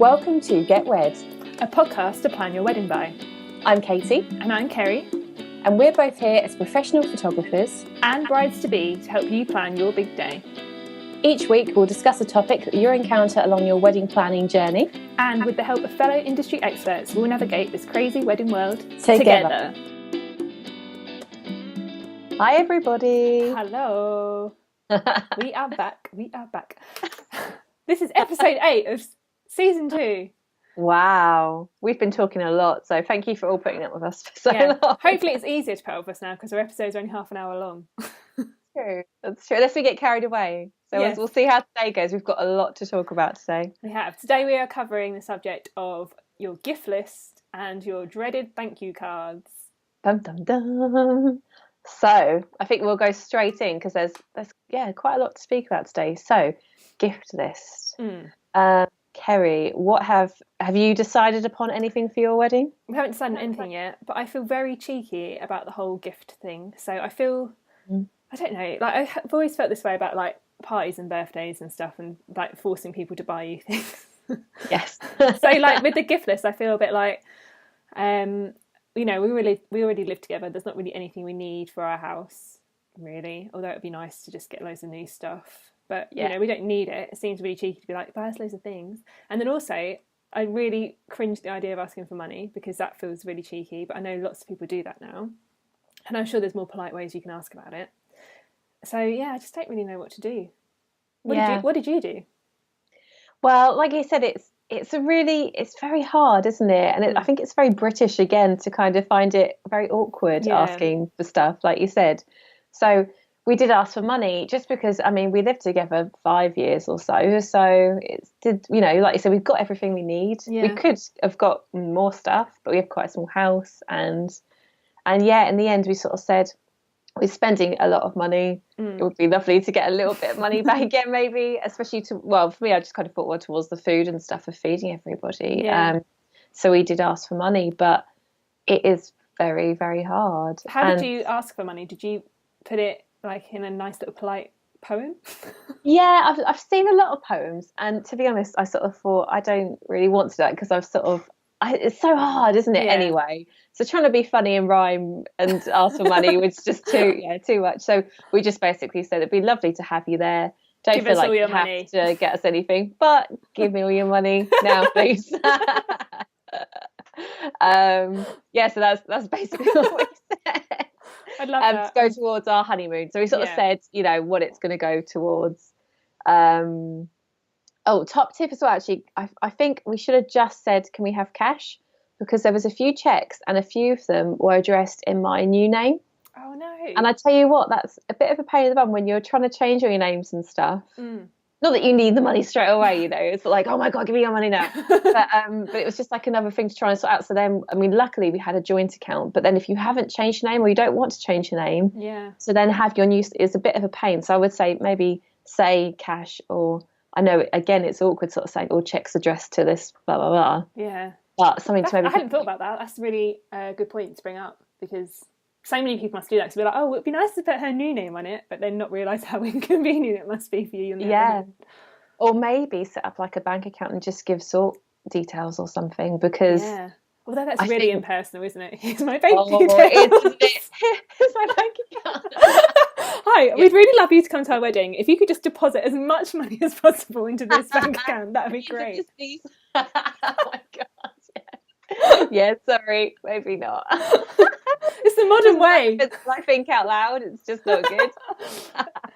Welcome to Get Wed, a podcast to plan your wedding by. I'm Katie. And I'm Kerry. And we're both here as professional photographers and brides-to-be to help you plan your big day. Each week we'll discuss a topic that you'll encounter along your wedding planning journey. And with the help of fellow industry experts, we'll navigate this crazy wedding world together. Hi everybody. Hello. We are back. This is episode 8 of season 2. Wow. We've been talking a lot, so thank you for all putting up with us for so long. Hopefully it's easier to put up with us now because our episodes are only half an hour long. That's true. Unless we get carried away. So yes. We'll see how today goes. We've got a lot to talk about today. We have. Today we are covering the subject of your gift list and your dreaded thank you cards. Dum dum dum. So I think we'll go straight in because there's quite a lot to speak about today. So gift list. Kerry, what have you decided upon anything for your wedding? We haven't decided anything yet, but I feel very cheeky about the whole gift thing. So I feel, I don't know, like I've always felt this way about like parties and birthdays and stuff and like forcing people to buy you things. Yes. So like with the gift list, I feel a bit like, you know, we already live together. There's not really anything we need for our house, really. Although it'd be nice to just get loads of new stuff. But, you know, we don't need it. It seems really cheeky to be like, buy us loads of things. And then also, I really cringe at the idea of asking for money because that feels really cheeky. But I know lots of people do that now. And I'm sure there's more polite ways you can ask about it. So, yeah, I just don't really know what to do. What did you do? Well, like you said, it's very hard, isn't it? And I think it's very British, again, to kind of find it very awkward asking for stuff, like you said. So we did ask for money just because, I mean, we lived together 5 years or so. So like you said, we've got everything we need. Yeah. We could have got more stuff, but we have quite a small house. And in the end, we sort of said, we're spending a lot of money. It would be lovely to get a little bit of money back again, maybe, especially for me, I just kind of thought towards the food and stuff for feeding everybody. Yeah. So we did ask for money, but it is very, very hard. How did you ask for money? Did you put it like in a nice little polite poem? Yeah, I've seen a lot of poems, and to be honest, I sort of thought I don't really want to do that because it's so hard, isn't it? Yeah. Anyway, so trying to be funny and rhyme and ask for money was just too much. So we just basically said it'd be lovely to have you there. Don't feel like you have to get us anything, but give me all your money now, please. So that's basically what we said. I'd love that. To go towards our honeymoon. So we sort of said, what it's going to go towards. Top tip as well, actually, I think we should have just said, can we have cash? Because there was a few checks and a few of them were addressed in my new name. Oh, no. And I tell you what, that's a bit of a pain in the bum when you're trying to change all your names and stuff. Not that you need the money straight away, it's like, oh my God, give me your money now. But it was just like another thing to try and sort out. So then, I mean, luckily we had a joint account, but then if you haven't changed your name or you don't want to change your name, so then have your new, is a bit of a pain. So I would say maybe say cash, or I know, again, it's awkward sort of saying, checks addressed to this, blah, blah, blah. Yeah. But something to maybe... I hadn't thought about that. That's really a good point to bring up because so many people must do that. So be like, oh, it'd be nice to put her new name on it, but then not realise how inconvenient it must be for you. Or maybe set up like a bank account and just give sort details or something because... Yeah. Although that's really impersonal, isn't it? Here's my bank details. Here's my bank account. Hi, we'd really love you to come to our wedding. If you could just deposit as much money as possible into this bank account, that would be great. Oh my God. Yeah, sorry, maybe not. It's the modern way. I think out loud, it's just not good.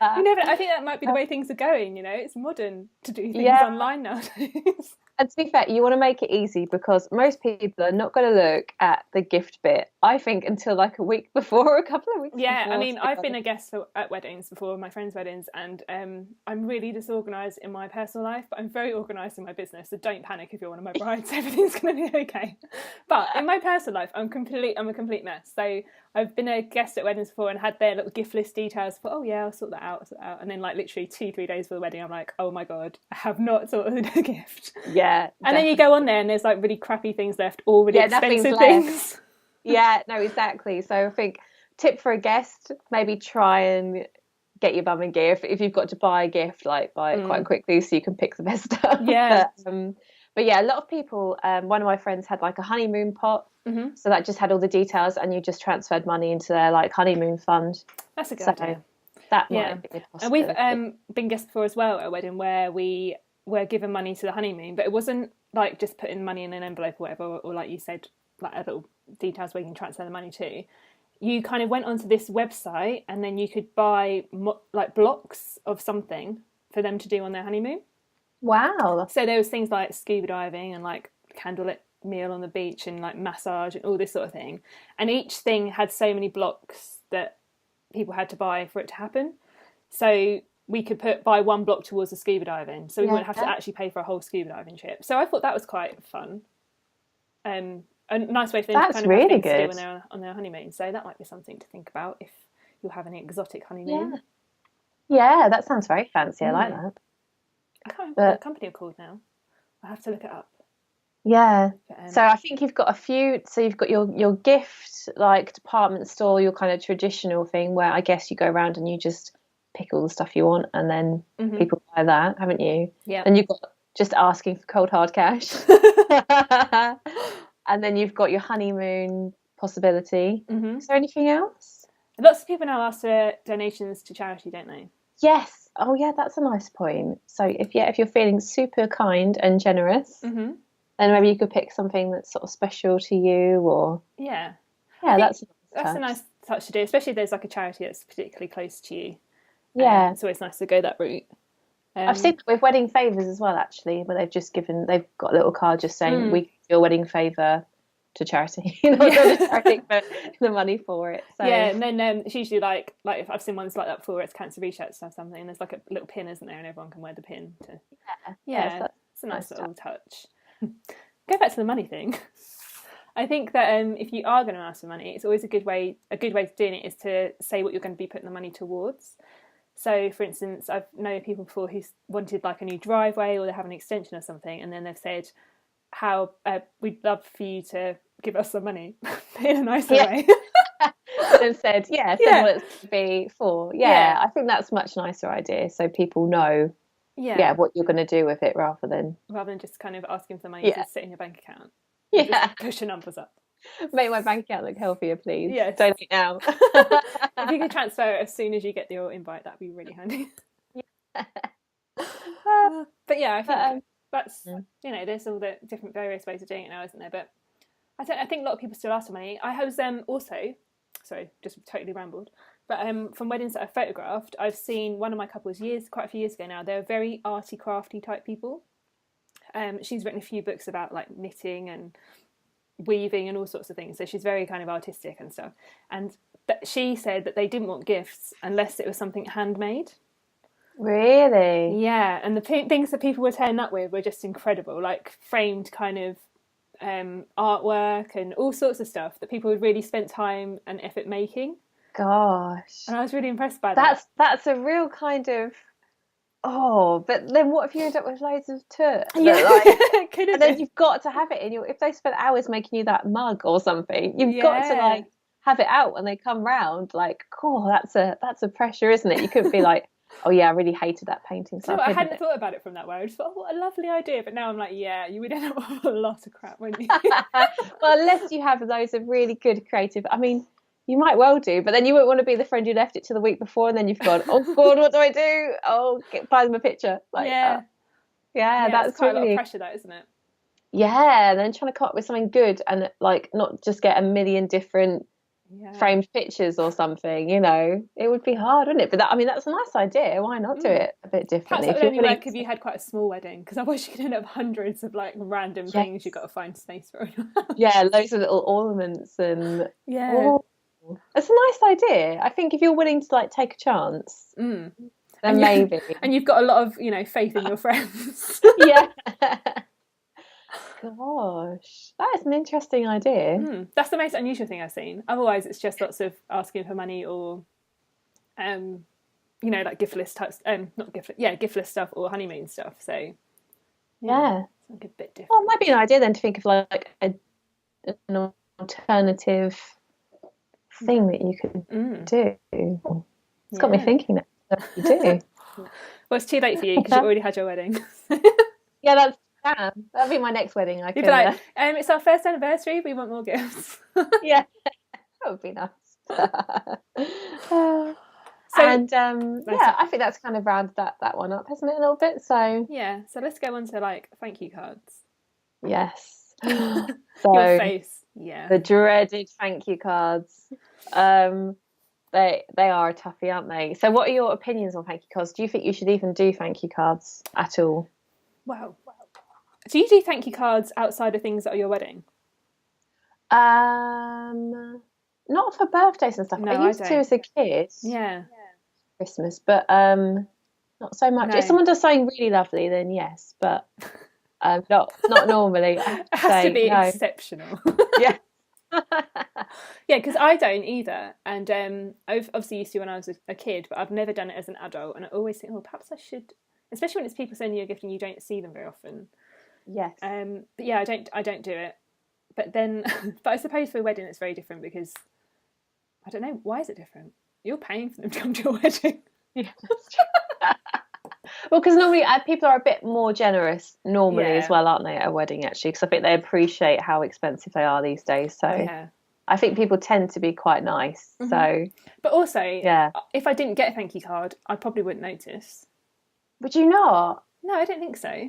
I think that might be the way things are going, it's modern to do things online nowadays. And to be fair, you want to make it easy because most people are not going to look at the gift bit, I think, until like a week before or a couple of weeks before. I mean, I've been a guest at weddings before, my friends' weddings, and I'm really disorganised in my personal life, but I'm very organised in my business, so don't panic if you're one of my brides, everything's going to be okay. But in my personal life, I'm a complete mess. So I've been a guest at weddings before and had their little gift list details for, I'll sort that out. And then like literally 2-3 days before the wedding, I'm like, oh my God, I have not sorted a gift. Yeah. And then you go on there and there's like really crappy things left, all really expensive things. Yeah, no, exactly. So I think tip for a guest, maybe try and get your mum a gift. If you've got to buy a gift, like buy it quite quickly so you can pick the best stuff. Yeah. But yeah, a lot of people, one of my friends had like a honeymoon pot. So that just had all the details, and you just transferred money into their like honeymoon fund. That's a good idea. That might be a possibility. And we've been guests before as well at a wedding where we were given money to the honeymoon, but it wasn't like just putting money in an envelope or whatever, or like you said, like a little details where you can transfer the money to. You kind of went onto this website, and then you could buy like blocks of something for them to do on their honeymoon. Wow. So there was things like scuba diving and like candlelit meal on the beach and like massage and all this sort of thing. And each thing had so many blocks that people had to buy for it to happen. So we could buy one block towards the scuba diving, so we wouldn't have to actually pay for a whole scuba diving trip. So I thought that was quite fun. A nice way for them to kind of have things to do on their honeymoon. So that might be something to think about if you're having an exotic honeymoon. Yeah, that sounds very fancy. I like that. I can't remember what the company are called now. I have to look it up. Yeah. So I think you've got a few. So you've got your gift like department store, your kind of traditional thing where I guess you go around and you just pick all the stuff you want, and then people buy that, haven't you? Yeah. And you've got just asking for cold hard cash. And then you've got your honeymoon possibility. Is there anything else? Lots of people now ask for donations to charity, don't they? Yes. Oh yeah, that's a nice point. So if you're feeling super kind and generous, then maybe you could pick something that's sort of special to you, or that's a nice touch to do, especially if there's like a charity that's particularly close to you. Yeah, it's always nice to go that route. I've seen it with wedding favours as well, actually, where they've got a little card just saying we give your wedding favour to charity, not to charity, but the money for it. So. Yeah, and then it's usually like if I've seen ones like that before, it's Cancer Research or something, and there's like a little pin, isn't there, and everyone can wear the pin. It's a nice little touch. Go back to the money thing. I think that if you are going to ask for money, it's always a good way of doing it is to say what you're going to be putting the money towards. So, for instance, I've known people before who wanted like a new driveway, or they have an extension or something, and then they've said, "How we'd love for you to give us some money in a nicer way." And said, send what it's to be for. I think that's a much nicer idea, so people know what you're going to do with it, rather than just kind of asking for the money to sit in your bank account. Just push the numbers up. Make my bank account look healthier, please. Yes. Donate now. If you could transfer it as soon as you get your invite, that'd be really handy. But yeah, I think that's there's all the different various ways of doing it now, isn't there? But I think a lot of people still ask for money. I was also, sorry, just totally rambled. But from weddings that I've photographed, I've seen one of my couples quite a few years ago now. They're very arty, crafty type people. She's written a few books about like knitting and weaving and all sorts of things, so she's very kind of artistic and stuff, and she said that they didn't want gifts unless it was something handmade. Really? Yeah, and the things that people were turning up with were just incredible, like framed kind of artwork and all sorts of stuff that people had really spent time and effort making. Gosh. And I was really impressed by that. That's a real kind of but then what if you end up with loads of toot? Yeah. And then you've got to have it in if they spent hours making you that mug or something, you've got to like have it out when they come round. Like, that's a pressure, isn't it? You couldn't be like, oh yeah, I really hated that painting. So I hadn't thought about it from that way. I just thought, what a lovely idea. But now I'm like, you would end up with a lot of crap, wouldn't you? Well, unless you have those of really good creative. I mean, you might well do, but then you won't want to be the friend who left it till the week before, and then you've gone, oh God, what do I do? Oh, buy them a picture. Like, that's quite really a lot of pressure, though, isn't it? Yeah, and then trying to come up with something good and like not just get a million different framed pictures or something. It would be hard, wouldn't it? But that's a nice idea. Why not do it a bit differently? Perhaps that would only work if you had quite a small wedding, because otherwise you could end up hundreds of like random things you've got to find space for. Loads of little ornaments and it's a nice idea. I think if you're willing to like take a chance, then maybe. And you've got a lot of faith in your friends. Gosh, that is an interesting idea. That's the most unusual thing I've seen. Otherwise, it's just lots of asking for money or, like gift list types. Gift list stuff or honeymoon stuff. So, it's like a bit different. Well, it might be an idea then to think of like an alternative thing that you could do. It's got me thinking that you do. Well, it's too late for you because you already had your wedding. That's can. That'll be my next wedding. I You'd can. be like, it's our first anniversary. We want more gifts. Yeah, that would be nice. I think that's kind of rounded that one up, hasn't it, a little bit? So yeah. So let's go on to like thank you cards. Yes. So your face. Yeah. The dreaded thank you cards. They are a toughie, aren't they? So what are your opinions on thank you cards? Do you think you should even do thank you cards at all? Wow. Do you do thank you cards outside of things that are your wedding? Not for birthdays and stuff. No, I used to as a kid. Yeah. Christmas, but not so much. No. If someone does something really lovely, then yes, but not normally. It has to be exceptional. Yeah. Yeah, because I don't either, and I've obviously used to when I was a kid, but I've never done it as an adult, and I always think, perhaps I should, especially when it's people sending you a gift and you don't see them very often. Yes. But yeah, I don't do it. But then, but I suppose for a wedding it's very different because I don't know, why is it different? You're paying for them to come to your wedding. Yeah, that's true. Well, because normally people are a bit more generous as well, aren't they, at a wedding, actually? Because I think they appreciate how expensive they are these days. So yeah. I think people tend to be quite nice. Mm-hmm. So, but also, if I didn't get a thank you card, I probably wouldn't notice. Would you not? No, I don't think so.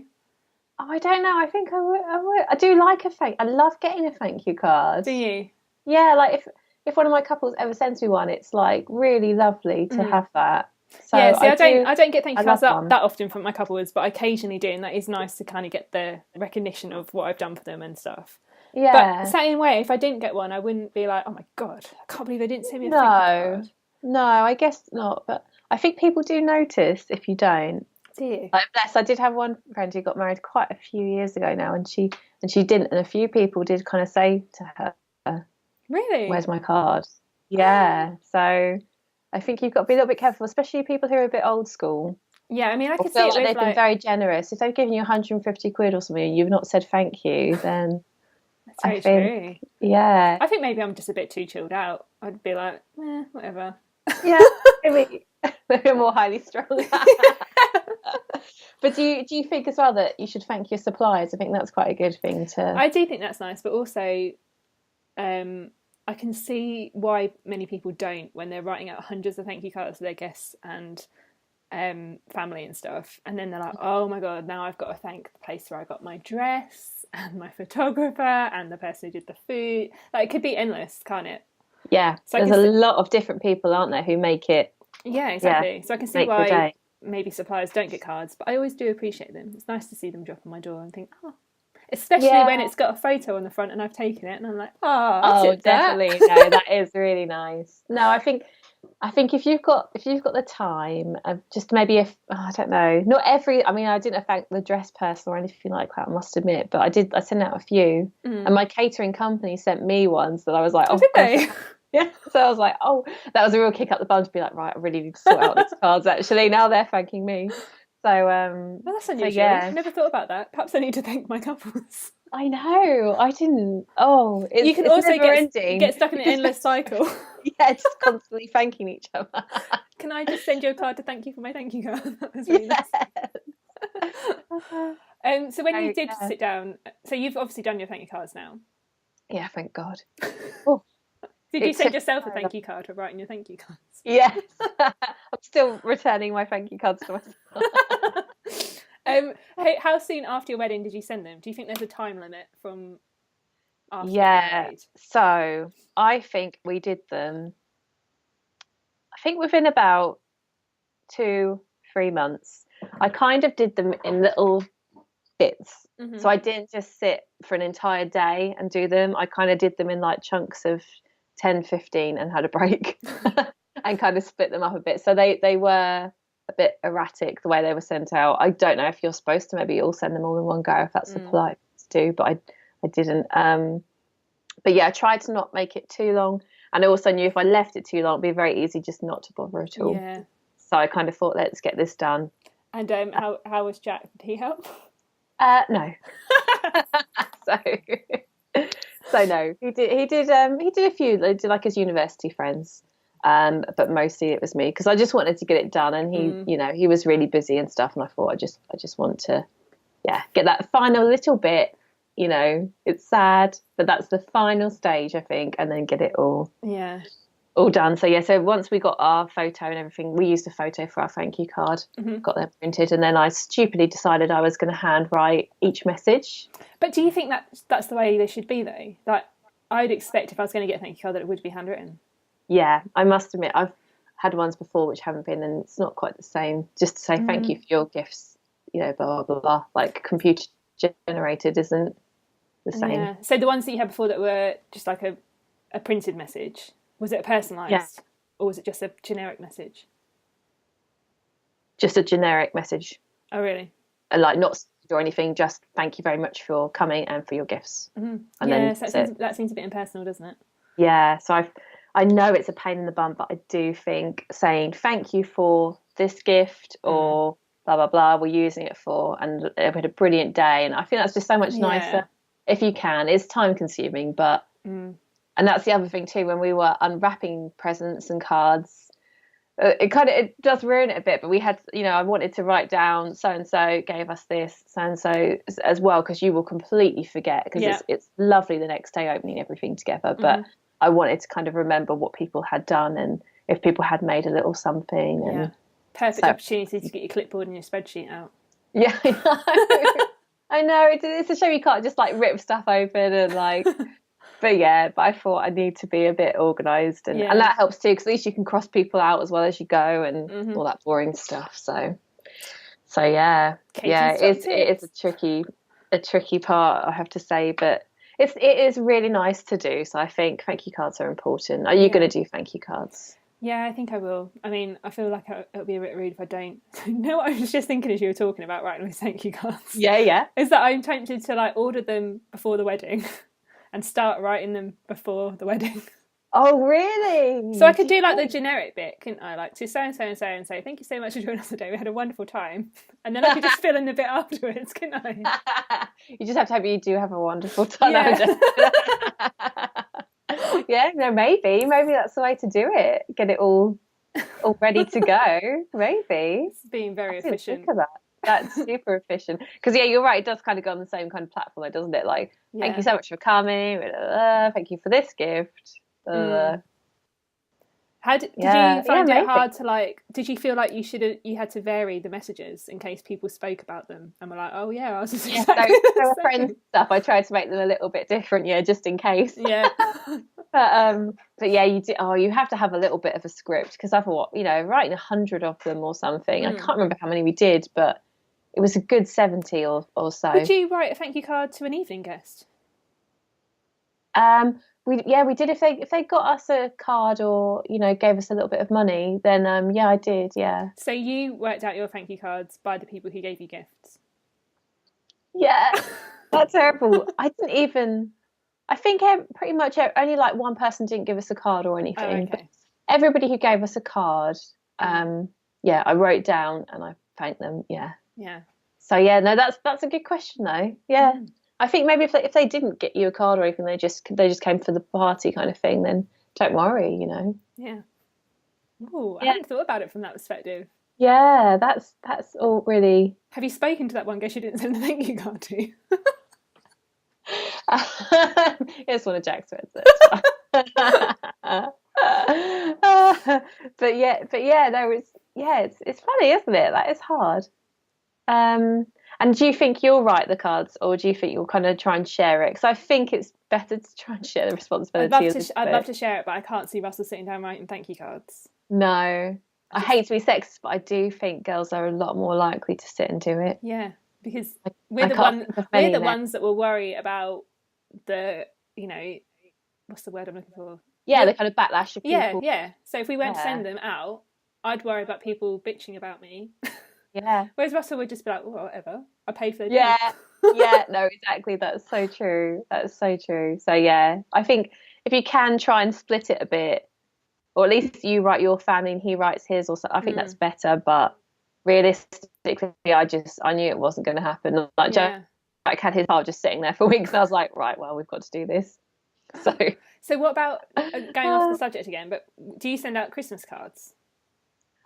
Oh, I don't know. I think I would. I do like I love getting a thank you card. Do you? Yeah, like if one of my couples ever sends me one, it's like really lovely to have that. So yeah, see, I don't get thank you cards that often from my couples, but I occasionally do, and that is nice to kind of get the recognition of what I've done for them and stuff. Yeah. But same way, if I didn't get one, I wouldn't be like, oh my God, I can't believe they didn't send me a thank you card. No, I guess not. But I think people do notice if you don't. Do you? Like, bless, I did have one friend who got married quite a few years ago now, and she didn't, and a few people did kind of say to her, really? Where's my card? Yeah. So I think you've got to be a little bit careful, especially people who are a bit old school. Yeah, I mean, I could see it like they've been very generous. If they've given you 150 quid or something and you've not said thank you, then that's very true. Yeah. I think maybe I'm just a bit too chilled out. I'd be like, whatever. Yeah, maybe more highly strung. But do you think as well that you should thank your suppliers? I think that's quite a good thing to... I do think that's nice, but also I can see why many people don't when they're writing out hundreds of thank you cards to their guests and family and stuff, and then they're like, oh my God, now I've got to thank the place where I got my dress and my photographer and the person who did the food. Like, it could be endless, can't it? Yeah, so there's a lot of different people, aren't there, who make it... Yeah, exactly. So I can see why maybe suppliers don't get cards, but I always do appreciate them. It's nice to see them drop on my door and think, especially when it's got a photo on the front and I've taken it and I'm like, definitely. No, that is really nice. No, I think if you've got the time, just maybe I don't know, not every. I mean, I didn't thank the dress person or anything like that, I must admit, but I sent out a few, and my catering company sent me ones that I was like, did they? Yeah, so I was like, that was a real kick up the bum to be like, right, I really need to sort out these cards actually. Now they're thanking me. So, well, that's unusual. So, yeah. I never thought about that. Perhaps I need to thank my couples. I know. I didn't. You can also get stuck in an endless cycle. Yeah, just constantly thanking each other. Can I just send you a card to thank you for my thank you card? That was really nice. So when you did sit down, so you've obviously done your thank you cards now. Yeah, thank God. Did you send yourself a thank you card for writing your thank you cards? Yes. I'm still returning my thank you cards to myself. How soon after your wedding did you send them? Do you think there's a time limit from after you're married? So I think we did them, within about 2-3 months. I kind of did them in little bits. Mm-hmm. So I didn't just sit for an entire day and do them. I kind of did them in like chunks of 10, 15 and had a break and kind of split them up a bit. So they were a bit erratic the way they were sent out. I don't know if you're supposed to maybe all send them all in one go, if that's the polite thing to do, but I didn't. But yeah, I tried to not make it too long. And I also knew if I left it too long, it'd be very easy just not to bother at all. Yeah. So I kind of thought, let's get this done. And how was Jack? Did he help? No. So no, he did a few. They did like his university friends, but mostly it was me because I just wanted to get it done. And he, he was really busy and stuff. And I thought I just want to, get that final little bit. You know, it's sad, but that's the final stage, I think, and then get it all done. So so once we got our photo and everything, we used a photo for our thank you card, got them printed, and then I stupidly decided I was going to handwrite each message. But do you think that's the way they should be, though? Like, I'd expect if I was going to get a thank you card that it would be handwritten. Yeah, I must admit, I've had ones before which haven't been, and it's not quite the same. Just to say thank you for your gifts, you know, blah, blah, blah. Like, computer generated isn't the same. Yeah. So the ones that you had before that were just like a printed message, was it a personalised or was it just a generic message? Just a generic message. Oh, really? And like not or anything, just thank you very much for coming and for your gifts. And then that seems a bit impersonal, doesn't it? Yeah. So I know it's a pain in the bum, but I do think saying thank you for this gift or blah, blah, blah, we're using it for, and we had a brilliant day. And I think that's just so much nicer. If you can. It's time consuming, but and that's the other thing too, when we were unwrapping presents and cards, it does ruin it a bit, but we had, you know, I wanted to write down so and so gave us this, so and so as well, because you will completely forget, because it's lovely the next day opening everything together, but I wanted to kind of remember what people had done and if people had made a little something. And perfect opportunity to get your clipboard and your spreadsheet out. Yeah, I know. I know, it's a shame you can't just like rip stuff open and like, but I thought I need to be a bit organised, and that helps too, because at least you can cross people out as well as you go and all that boring stuff. So it is a tricky part, I have to say, but it is really nice to do. So I think thank you cards are important. Are you going to do thank you cards? Yeah, I think I will. I mean, I feel like it'll be a bit rude if I don't. You know what I was just thinking as you were talking about writing those thank you cards? Yeah. Is that I'm tempted to like order them before the wedding and start writing them before the wedding. Oh, really? So I could do like the generic bit, couldn't I? Like to so and so and so and say, thank you so much for joining us today. We had a wonderful time. And then I could just fill in the bit afterwards, couldn't I? You just have to you do have a wonderful time. Yeah, no, maybe that's the way to do it. Get it all ready to go. Maybe it's being very efficient. Think of that. That's super efficient. Because you're right. It does kind of go on the same kind of platform, doesn't it? Like, thank you so much for coming. Thank you for this gift. Did you find it hard to like? Did you feel like you had to vary the messages in case people spoke about them and were like, oh yeah, I was just exactly so friends stuff. I tried to make them a little bit different, just in case. Yeah. But you do. Oh, you have to have a little bit of a script, because I thought, writing 100 of them or something. I can't remember how many we did, but it was a good 70 or so. Would you write a thank you card to an evening guest? We did. If they got us a card or gave us a little bit of money, then I did. Yeah. So you worked out your thank you cards by the people who gave you gifts. Yeah, that's terrible. I didn't even. I think pretty much only like one person didn't give us a card or anything. Oh, okay. But everybody who gave us a card, I wrote down and I thanked them. Yeah. Yeah. So no, that's a good question though. Yeah. I think maybe if they didn't get you a card or anything, they just came for the party kind of thing, then don't worry, Yeah. Oh, I hadn't thought about it from that perspective. Yeah, that's all really. Have you spoken to that one guest you didn't send the thank you card to? It's one of Jack's friends. It's funny, isn't it? That is hard. And do you think you'll write the cards, or do you think you'll kind of try and share it? Because I think it's better to try and share the responsibility. I'd love to share it, but I can't see Russell sitting down writing thank you cards. No, I hate to be sexist, but I do think girls are a lot more likely to sit and do it. Yeah, because we're the ones that will worry about the, what's the word I'm looking for? Yeah, the kind of backlash of people. Yeah. So if we went to send them out, I'd worry about people bitching about me. Yeah. Whereas Russell would just be like, well, whatever. I paid for the drink. Yeah, no, exactly. That's so true. So I think if you can try and split it a bit, or at least you write your family and he writes his, or something, I think that's better. But realistically, I knew it wasn't going to happen. Like Jack had his card just sitting there for weeks, and I was like, right, well, we've got to do this. So what about going off the subject again? But do you send out Christmas cards?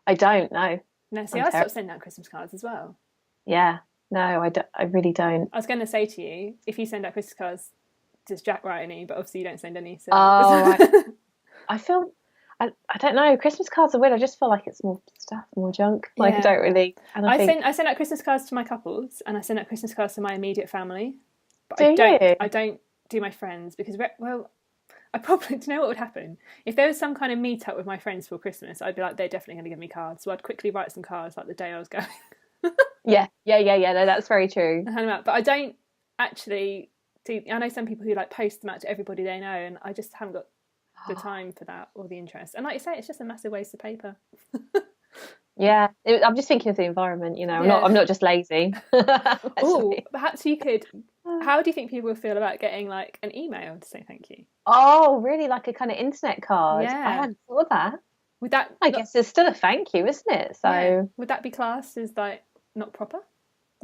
I don't know. No, see, I stopped sending out Christmas cards as well. Yeah. No, I really don't. I was going to say to you, if you send out Christmas cards, does Jack write any? But obviously you don't send any. So Oh, I feel I don't know. Christmas cards are weird. I just feel like it's more stuff, more junk. Like I don't really. And I send out Christmas cards to my couples, and I send out Christmas cards to my immediate family. But do I don't do my friends because I probably, do you know what would happen? If there was some kind of meet up with my friends for Christmas, I'd be like, they're definitely going to give me cards. So I'd quickly write some cards like the day I was going. Yeah. No, that's very true. And hand them out. But I don't actually do, I know some people who like post them out to everybody they know, and I just haven't got the time for that or the interest. And like you say, it's just a massive waste of paper. Yeah, I'm just thinking of the environment, you know. I'm not just lazy. Oh, perhaps you could. How do you think people would feel about getting like an email to say thank you? Oh, really? Like a kind of internet card? Yeah. I hadn't thought of that. Would that? I guess it's still a thank you, isn't it? So would that be classed as like not proper?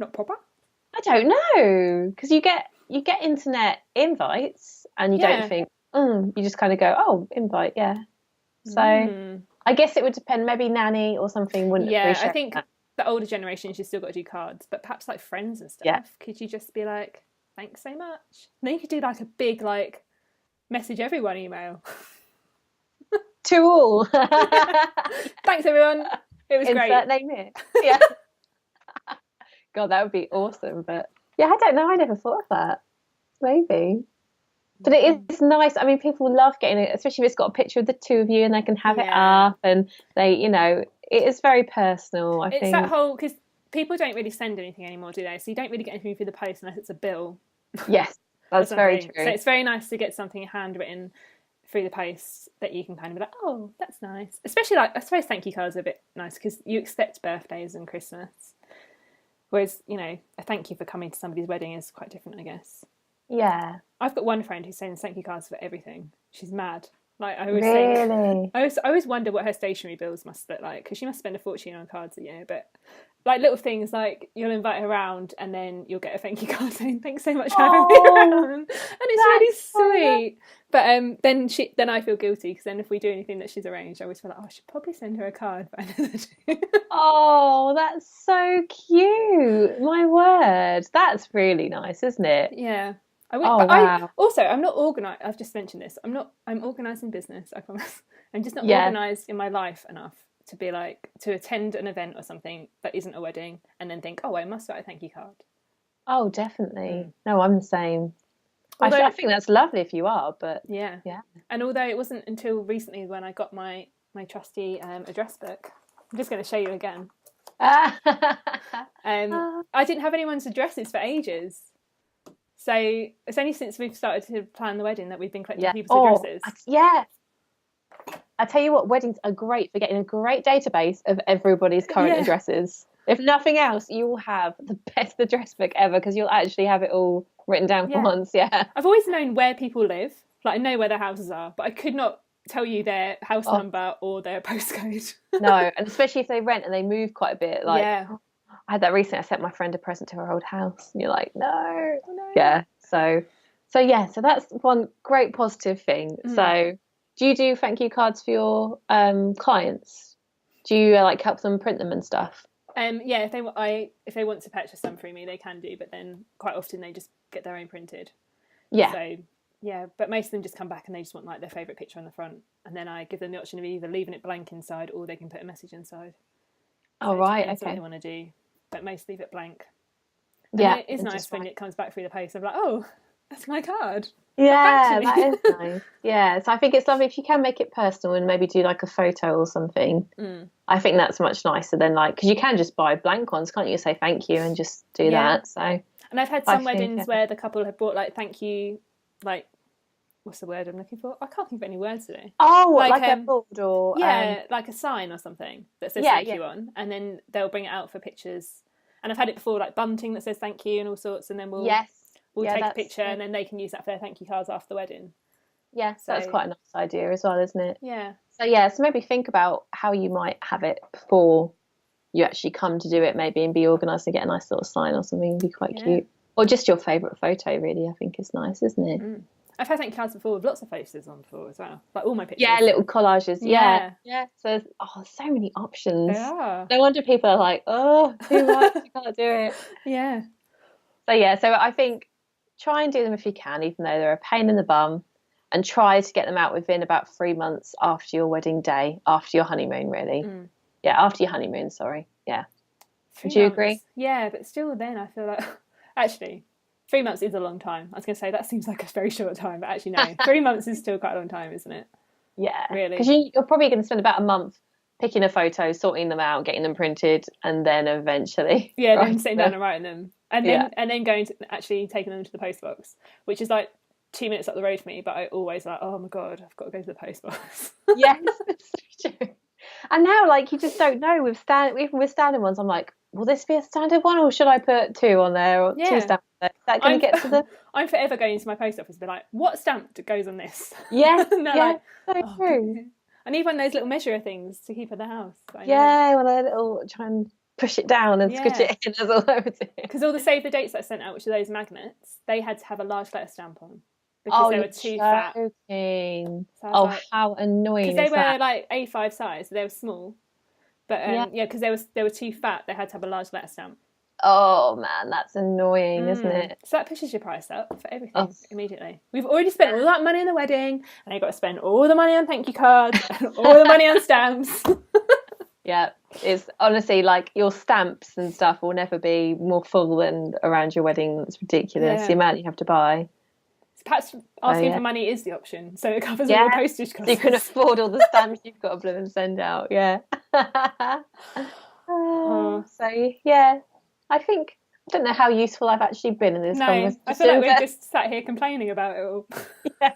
Not proper? I don't know, because you get internet invites and you don't think, you just kind of go, oh, invite, yeah. So I guess it would depend. Maybe nanny or something wouldn't appreciate I think that. The older generations, you've still got to do cards, but perhaps like friends and stuff. Yeah. Could you just be like, thanks so much? And then you could do like a big like message everyone email. To all. Thanks everyone. It was great. Insert name here. Yeah. God, that would be awesome. But yeah, I don't know. I never thought of that. Maybe. But it is nice. I mean, people love getting it, especially if it's got a picture of the two of you and they can have it up and they, you know, it is very personal, I think. It's that whole, because people don't really send anything anymore, do they? So you don't really get anything through the post unless it's a bill. Yes, that's very true. So it's very nice to get something handwritten through the post that you can kind of be like, oh, that's nice. Especially like, I suppose thank you cards are a bit nice because you expect birthdays and Christmas. Whereas, you know, a thank you for coming to somebody's wedding is quite different, I guess. Yeah. I've got one friend who sends thank you cards for everything. She's mad. Like I always think, I always wonder what her stationery bills must look like, because she must spend a fortune on cards a year. But like little things like you'll invite her around and then you'll get a thank you card saying thanks so much for having me around, and it's really sweet. But then I feel guilty because then if we do anything that she's arranged, I always feel like, oh, I should probably send her a card, but I never do. Oh, that's so cute. My word, that's really nice, isn't it? Yeah. Wow. I'm not organised. I've just mentioned this. I'm organised in business, I promise. I'm just not organised in my life enough to be like, to attend an event or something that isn't a wedding and then think, oh, I must write a thank you card. Oh, definitely. No, I'm the same. I think that's lovely if you are, but yeah. And although it wasn't until recently when I got my trusty address book, I'm just going to show you again. I didn't have anyone's addresses for ages. So it's only since we've started to plan the wedding that we've been collecting people's addresses. Yeah. I tell you what, weddings are great for getting a great database of everybody's current addresses. If nothing else, you will have the best address book ever because you'll actually have it all written down for once. Yeah. I've always known where people live. Like I know where their houses are, but I could not tell you their house number or their postcode. No, and especially if they rent and they move quite a bit. Like, I had that recently. I sent my friend a present to her old house, and you're like, no. Yeah. So that's one great positive thing. So, do you do thank you cards for your clients? Do you like help them print them and stuff? Yeah. If they want to purchase some through me, they can do. But then quite often they just get their own printed. Yeah. So yeah, but most of them just come back and they just want like their favourite picture on the front, and then I give them the option of either leaving it blank inside or they can put a message inside. So right. Okay. What they want to do, but most leave it blank. And it is nice when it comes back through the post. I'm like, oh, that's my card. Yeah, that is nice. Yeah, so I think it's lovely if you can make it personal and maybe do like a photo or something. I think that's much nicer than like, because you can just buy blank ones, can't you? Say thank you and just do that. So, and I've had some weddings where the couple have brought like thank you, like what's the word I'm looking for? I can't think of any words today. Oh, like a board or like a sign or something that says thank you on, and then they'll bring it out for pictures. And I've had it before, like bunting that says thank you and all sorts, and then we'll take a picture and then they can use that for their thank you cards after the wedding. Yeah, so that's quite a nice idea as well, isn't it? Yeah. So maybe think about how you might have it before you actually come to do it, maybe, and be organised and get a nice little sign or something. It'd be quite cute. Or just your favourite photo, really, I think is nice, isn't it? I've had thank you cards before with lots of faces on before as well, like all my pictures. Yeah, little collages. Yeah. So so many options. There are. No wonder people are like, oh, too much, I can't do it. Yeah. So I think try and do them if you can, even though they're a pain in the bum, and try to get them out within about 3 months after your wedding day, after your honeymoon, really. Yeah, after your honeymoon, sorry. Yeah. Would you agree? Yeah, but still then I feel like, actually, 3 months is a long time. I was going to say that seems like a very short time, but actually no. 3 months is still quite a long time, isn't it? Yeah. Really. Because you're probably going to spend about a month picking a photo, sorting them out, getting them printed, and then eventually... Yeah, then sitting down and writing them. And then going to actually taking them to the post box, which is like 2 minutes up the road for me, but I always like, oh my God, I've got to go to the post box. Yes, it's so true. And now, like, you just don't know even with standard ones. I'm like, will this be a standard one, or should I put 2 on there or 2 stamps there? Is that going to get to the... I'm forever going into my post office and be like, what stamp goes on this? Yeah, like, so true. God. I need one of those little measurer things to keep at the house. Yeah, well, a little try and push it down and squish it in. That's all I would do. Because all the save the dates that I sent out, which are those magnets, they had to have a large letter stamp on because they were too fat. So like, how annoying! Because they were like A5 size, so they were small. But because they were too fat, they had to have a large letter stamp. Oh man, that's annoying, isn't it? So that pushes your price up for everything immediately. We've already spent all that money on the wedding, and you've got to spend all the money on thank you cards and all the money on stamps. Yeah, it's honestly like your stamps and stuff will never be more full than around your wedding. It's ridiculous the amount you have to buy. Perhaps asking for money is the option, so it covers all the postage costs. So you can afford all the stamps you've got to blow and send out. Yeah. So yeah. I don't know how useful I've actually been in this conversation. I feel like we're just sat here complaining about it all. Yeah.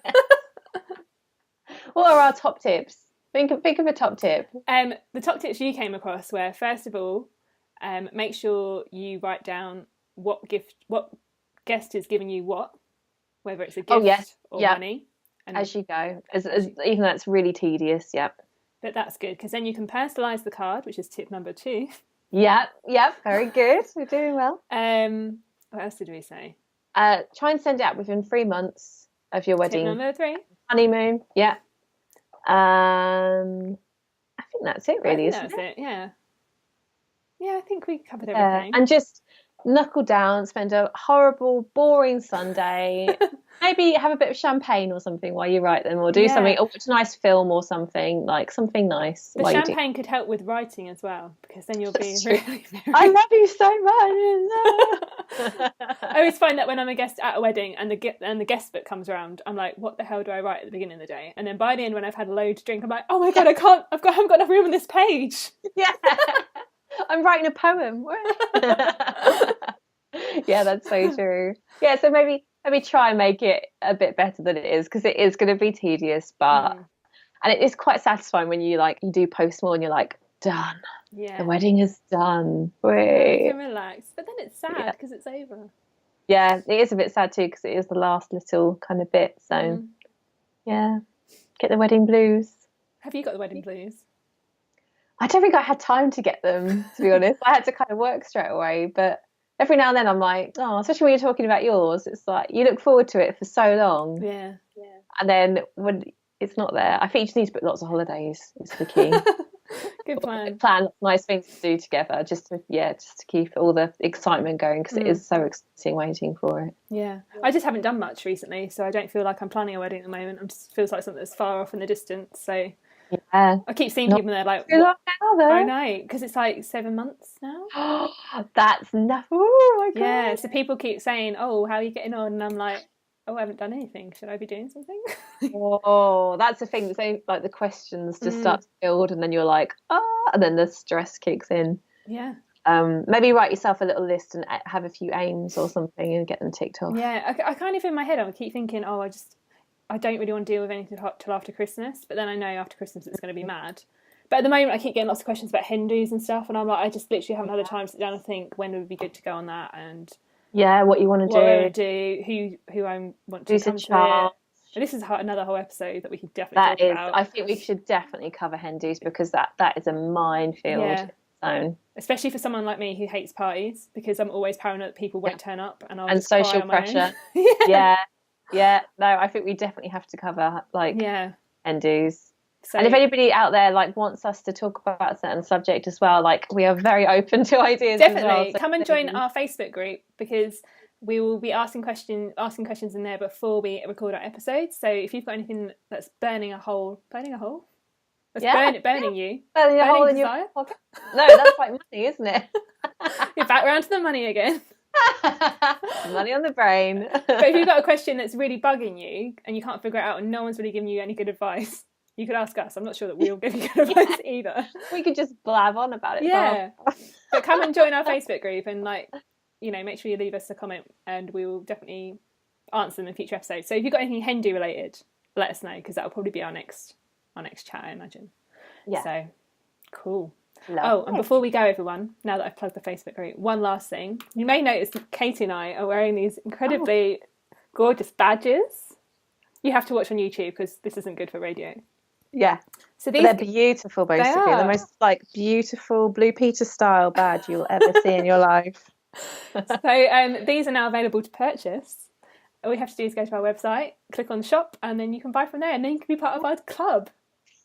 What are our top tips? Think of a top tip. The top tips you came across were, first of all, make sure you write down what guest is giving you what, whether it's a gift or money. And as you go, as even though it's really tedious, But that's good, because then you can personalise the card, which is tip number 2. Yeah, very good. We're doing well. What else did we say? Try and send it out within 3 months of your wedding. Tip number 3. Honeymoon, yeah. I think that's it, really. That's it, yeah. Yeah, I think we covered everything. And just knuckle down, spend a horrible, boring Sunday. Maybe have a bit of champagne or something while you write them, or do something, or watch a nice film or something, like something nice. The champagne could help with writing as well, because then you'll be really I love you so much. I always find that when I'm a guest at a wedding and the guest book comes around, I'm like, what the hell do I write at the beginning of the day? And then by the end, when I've had a load to drink, I'm like, oh my God, I haven't got enough room on this page. Yeah. I'm writing a poem. Yeah, that's so true. Yeah, so maybe try and make it a bit better than it is, because it is going to be tedious, but and it is quite satisfying when you do post more and you're like, done. Yeah, the wedding is done. You can relax, but then it's sad because it's over. Yeah, it is a bit sad too, because it is the last little kind of bit. So yeah, get the wedding blues. Have you got the wedding blues? I don't think I had time to get them, to be honest. I had to kind of work straight away, but every now and then I'm like, oh, especially when you're talking about yours, it's like you look forward to it for so long. Yeah. And then when it's not there, I think you just need to book lots of holidays. It's the key. Good plan. Plan nice things to do together, just to keep all the excitement going, because it is so exciting waiting for it. Yeah. I just haven't done much recently, so I don't feel like I'm planning a wedding at the moment. It just feels like something that's far off in the distance. So I keep seeing people and they're like, what? Now, I know, because it's like 7 months now. That's enough. Oh my God. Yeah, so people keep saying, oh, how are you getting on? And I'm like, oh, I haven't done anything. Should I be doing something? Oh, that's the thing. So like the questions just start to build, and then you're like, and then the stress kicks in. Yeah. Maybe write yourself a little list and have a few aims or something and get them ticked off. Yeah, I kind of in my head, I keep thinking, I don't really want to deal with anything till after Christmas, but then I know after Christmas it's going to be mad. But at the moment I keep getting lots of questions about Hindus and stuff, and I'm like, I just literally haven't had the time to sit down and think when would be good to go on that, and what you want to do, who I want to come to it. And this is another whole episode that we could definitely talk about. I think we should definitely cover Hindus, because that is a minefield. Yeah. Especially for someone like me who hates parties, because I'm always paranoid that people won't turn up, and I'll just social cry on my pressure. own. Yeah. Yeah, no, I think we definitely have to cover like endos. So, and if anybody out there like wants us to talk about a certain subject as well, like we are very open to ideas. Definitely as well, so come and join our Facebook group, because we will be asking questions in there before we record our episodes. So if you've got anything that's burning a hole, that's burning you, burning a hole in your pocket. No, that's like money, isn't it? You're back round to the money again. Money on the brain. But if you've got a question that's really bugging you and you can't figure it out and no one's really giving you any good advice, you could ask us. I'm not sure that we'll give you good advice either. We could just blab on about it. Yeah. But come and join our Facebook group and like, you know, make sure you leave us a comment and we will definitely answer them in future episodes. So if you've got anything Hindu related, let us know, because that'll probably be our next chat, I imagine. Yeah. So cool. Lovely. Oh, and before we go, everyone, now that I've plugged the Facebook group, one last thing. You may notice that Katie and I are wearing these incredibly gorgeous badges. You have to watch on YouTube because this isn't good for radio. Yeah. So they're beautiful, basically. They're the most like beautiful Blue Peter style badge you'll ever see in your life. So these are now available to purchase. All you have to do is go to our website, click on shop, and then you can buy from there, and then you can be part of our club.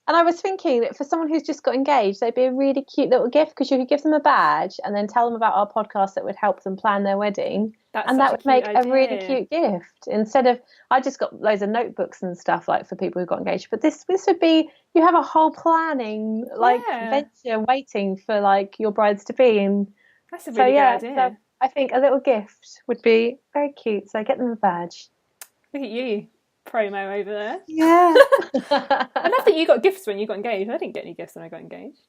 And I was thinking that for someone who's just got engaged, they'd be a really cute little gift, because you could give them a badge and then tell them about our podcast that would help them plan their wedding. And that would make a really cute gift. Instead of, I just got loads of notebooks and stuff like for people who got engaged. But this would be, you have a whole planning like venture waiting for like your brides to be. And that's a really good idea. So I think a little gift would be very cute. So get them a badge. Look at you. Promo over there. Yeah. I love that you got gifts when you got engaged. I didn't get any gifts when I got engaged.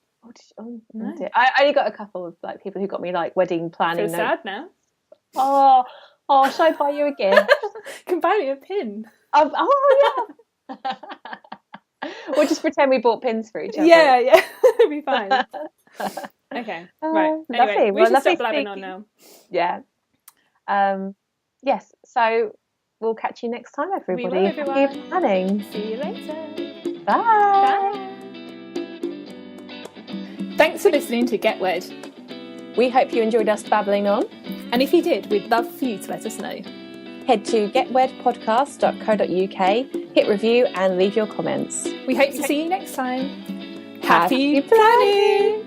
No. I only got a couple of like people who got me like wedding planning. I feel sad now. Oh, shall I buy you a gift? You can buy me a pin. Yeah. We'll just pretend we bought pins for each other. Yeah, it'll be fine. Okay, right. Anyway, we should stop blabbing on now. Yeah. Yes. So we'll catch you next time, everybody. We will, everyone. Happy planning. See you later. Bye. Thanks for listening to Get Wed. We hope you enjoyed us babbling on. And if you did, we'd love for you to let us know. Head to getwedpodcast.co.uk, hit review and leave your comments. We hope to see you next time. Happy planning!